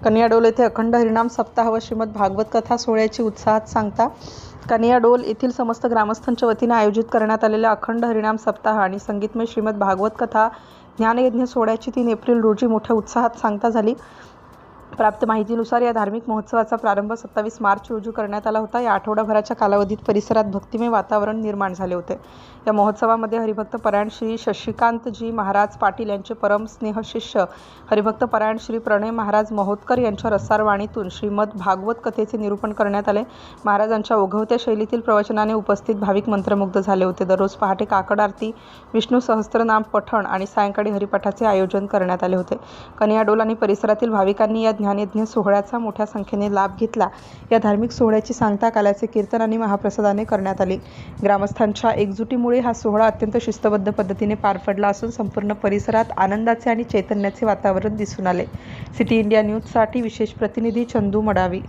कनियाडोल येथे अखंड हरिनाम सप्ताह व श्रीमद भागवत कथा सोहळ्याची उत्साहात सांगता कनियाडोल येथील समस्त ग्रामस्थांच्या वतीने आयोजित करण्यात आलेल्या अखंड हरिनाम सप्ताह आणि संगीतमय श्रीमद भागवत कथा ज्ञानयज्ञ सोहळ्याची 3 एप्रिल रोजी मोठ्या उत्साहात सांगता झाली। प्राप्त माहितीनुसार या धार्मिक महोत्सवाचा प्रारंभ 27 मार्च रोजी करण्यात आला होता। या आठवडाभराच्या कालावधीत परिसरात भक्तिमय वातावरण निर्माण झाले होते। या महोत्सवामध्ये हरिभक्त परायण श्री शशिकांतजी महाराज पाटील यांचे परम स्नेह शिष्य हरिभक्त परायण श्री प्रणय महाराज महोत्कर यांच्या रसाळवाणीतून श्रीमद भागवत कथेचे निरूपण करण्यात आले। महाराजांच्या ओघवत्या शैलीतील प्रवचनाने उपस्थित भाविक मंत्रमुग्ध झाले होते। दररोज पहाटे काकड आरती, विष्णू सहस्त्रनाम पठण आणि सायंकाळी हरिपाठाचे आयोजन करण्यात आले होते। कनियाडोल आणि परिसरातील भाविकांनी या ज्ञानयज्ञ सोहळ्याचा मोठ्या संख्येने लाभ घेतला। या धार्मिक सोहळ्याची सांगता काल्याचे कीर्तन आणि महाप्रसादाने करण्यात आली। ग्रामस्थांच्या एकजुटीमुळे हा सोहळा अत्यंत शिस्तबद्ध पद्धतीने पार पडला असून संपूर्ण परिसरात आनंदाचे आणि चैतन्याचे वातावरण दिसून आले। सिटी इंडिया न्यूजसाठी विशेष प्रतिनिधी चंदू मडावी।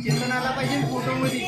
चेतन आला पाहिजे फोटो मध्ये।